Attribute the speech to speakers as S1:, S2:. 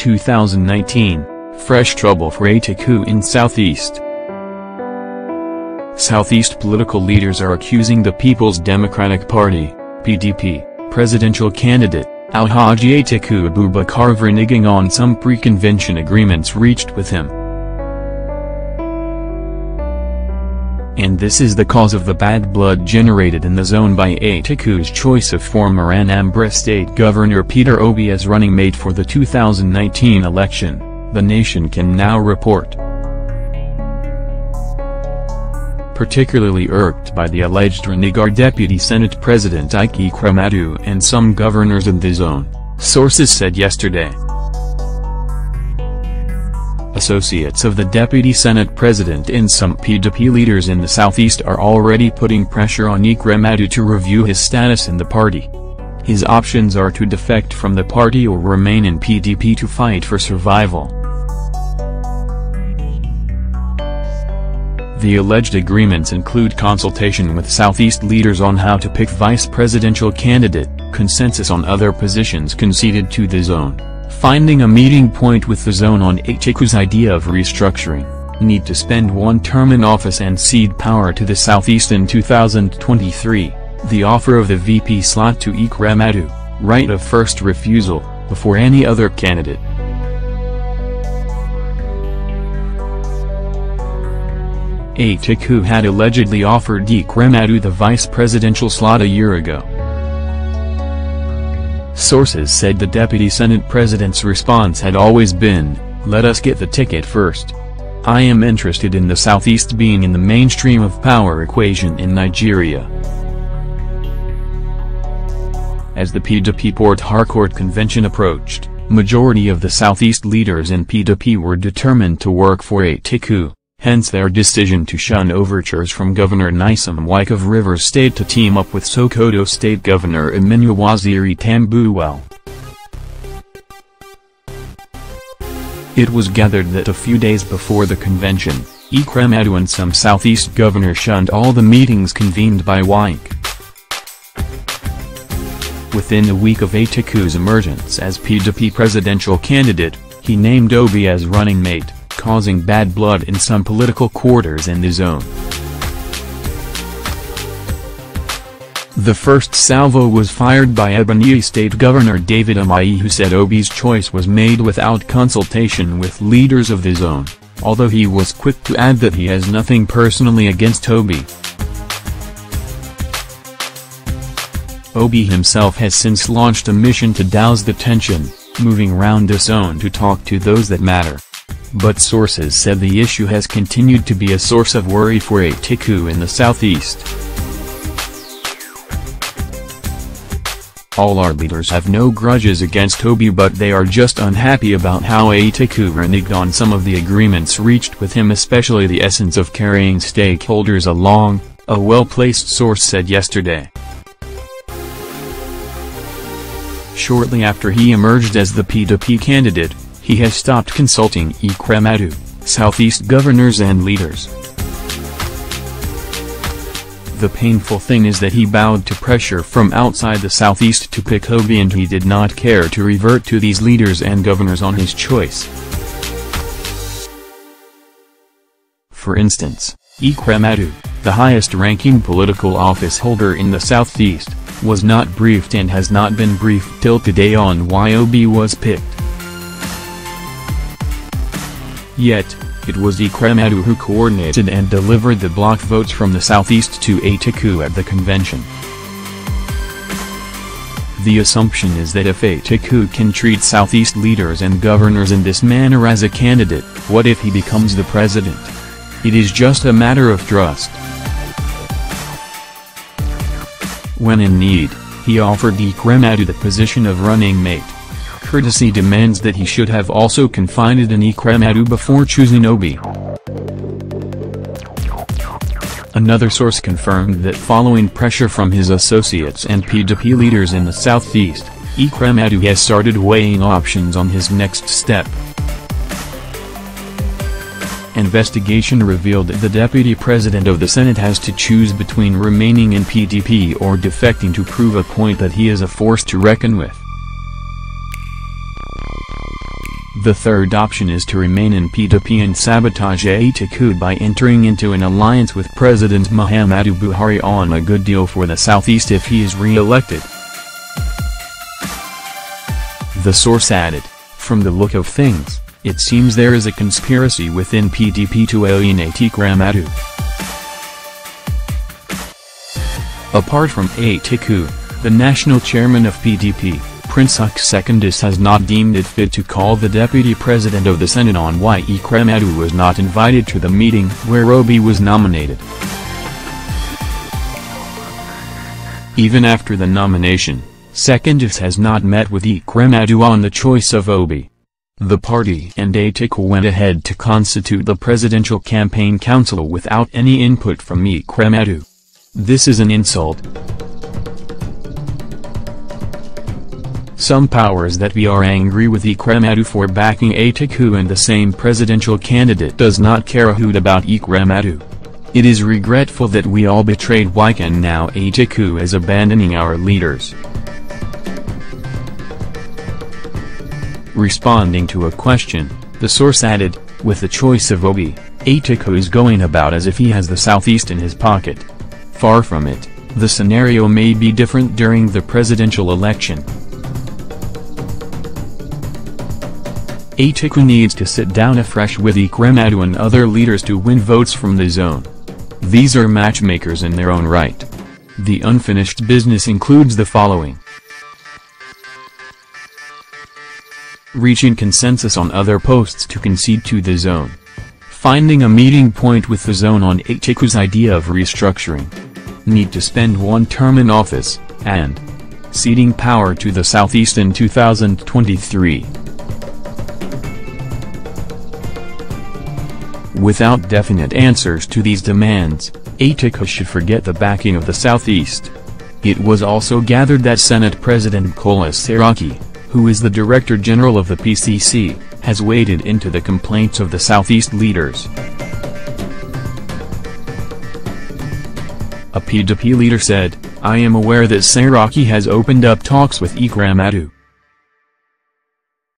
S1: 2019, fresh trouble for Atiku in Southeast. Southeast political leaders are accusing the People's Democratic Party, PDP, presidential candidate, Alhaji Atiku Abubakar of reneging on some pre-convention agreements reached with him. And this is the cause of the bad blood generated in the zone by Atiku's choice of former Anambra State Governor Peter Obi as running mate for the 2019 election, the nation can now report. Particularly irked by the alleged renege Deputy Senate President Ekweremadu and some governors in the zone, sources said yesterday. Associates of the Deputy Senate President and some PDP leaders in the Southeast are already putting pressure on Ekweremadu to review his status in the party. His options are to defect from the party or remain in PDP to fight for survival. The alleged agreements include consultation with Southeast leaders on how to pick vice presidential candidate, consensus on other positions conceded to the zone, finding a meeting point with the zone on Atiku's idea of restructuring, need to spend one term in office and cede power to the Southeast in 2023, the offer of the VP slot to Ekweremadu, right of first refusal, before any other candidate. Atiku had allegedly offered Ekweremadu the vice presidential slot a year ago. Sources said the Deputy Senate President's response had always been, "Let us get the ticket first. I am interested in the Southeast being in the mainstream of power equation in Nigeria." As the PDP Port Harcourt convention approached, majority of the Southeast leaders in PDP were determined to work for Atiku. Hence their decision to shun overtures from Governor Nyesom Wike of Rivers State to team up with Sokoto State Governor Aminu Waziri Tambuwal. It was gathered that a few days before the convention, Ekweremadu and some Southeast governors shunned all the meetings convened by Wike. Within a week of Atiku's emergence as PDP presidential candidate, he named Obi as running mate, causing bad blood in some political quarters in the zone. The first salvo was fired by Ebonyi State Governor David Umahi, who said Obi's choice was made without consultation with leaders of the zone, although he was quick to add that he has nothing personally against Obi. Obi himself has since launched a mission to douse the tension, moving round the zone to talk to those that matter. But sources said the issue has continued to be a source of worry for Atiku in the Southeast. All our leaders have no grudges against Obi, but they are just unhappy about how Atiku reneged on some of the agreements reached with him, especially the essence of carrying stakeholders along, a well-placed source said yesterday. Shortly after he emerged as the PDP candidate, he has stopped consulting Ekweremadu, Southeast governors and leaders. The painful thing is that he bowed to pressure from outside the Southeast to pick Obi, and he did not care to revert to these leaders and governors on his choice. For instance, Ekweremadu, the highest-ranking political office holder in the Southeast, was not briefed and has not been briefed till today on why Obi was picked. Yet, it was Ekweremadu who coordinated and delivered the block votes from the Southeast to Atiku at the convention. The assumption is that if Atiku can treat Southeast leaders and governors in this manner as a candidate, what if he becomes the president? It is just a matter of trust. When in need, he offered Ekweremadu the position of running mate. Courtesy demands that he should have also confided in Ekweremadu before choosing Obi. Another source confirmed that following pressure from his associates and PDP leaders in the Southeast, Ekweremadu has started weighing options on his next step. Investigation revealed that the Deputy President of the Senate has to choose between remaining in PDP or defecting to prove a point that he is a force to reckon with. The third option is to remain in PDP and sabotage Atiku by entering into an alliance with President Muhammadu Buhari on a good deal for the Southeast if he is re-elected. The source added, "From the look of things, it seems there is a conspiracy within PDP to alienate Ekweremadu." Apart from Atiku, the national chairman of PDP, Prince Ekweremadu has not deemed it fit to call the deputy president of the Senate on why Ekweremadu was not invited to the meeting where Obi was nominated. Even after the nomination, Ekweremadu has not met with Ekweremadu on the choice of Obi. The party and Atiku went ahead to constitute the Presidential Campaign Council without any input from Ekweremadu. This is an insult. Some powers that be are angry with Ekweremadu for backing Atiku, and the same presidential candidate does not care a hoot about Ekweremadu. It is regretful that we all betrayed Wike and now Atiku is abandoning our leaders. Responding to a question, the source added, "With the choice of Obi, Atiku is going about as if he has the Southeast in his pocket. Far from it, the scenario may be different during the presidential election. Atiku needs to sit down afresh with Ekweremadu and other leaders to win votes from the zone. These are matchmakers in their own right." The unfinished business includes the following: reaching consensus on other posts to concede to the zone, finding a meeting point with the zone on Atiku's idea of restructuring, need to spend one term in office, and ceding power to the Southeast in 2023. Without definite answers to these demands, Atiku should forget the backing of the Southeast. It was also gathered that Senate President Kolas Saraki, who is the Director General of the PCC, has waded into the complaints of the Southeast leaders. A PDP leader said, "I am aware that Saraki has opened up talks with Ekweremadu.